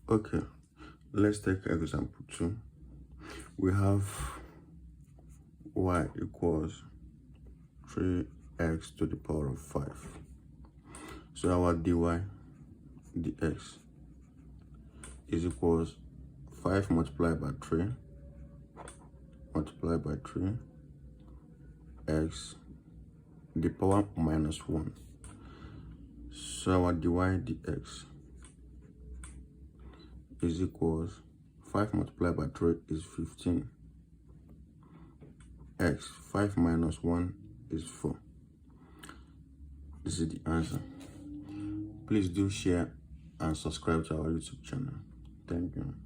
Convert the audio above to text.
Okay, let's take example 2. We have y equals 3x to the power of 5. So our dy dx is equals 5 multiplied by 3 multiplied by 3 x the power minus 1. So our dy dx is equals 5 multiplied by 3 is 15 x 5 minus 1 is 4. This is the answer. Please do share and subscribe to our YouTube channel. Thank you.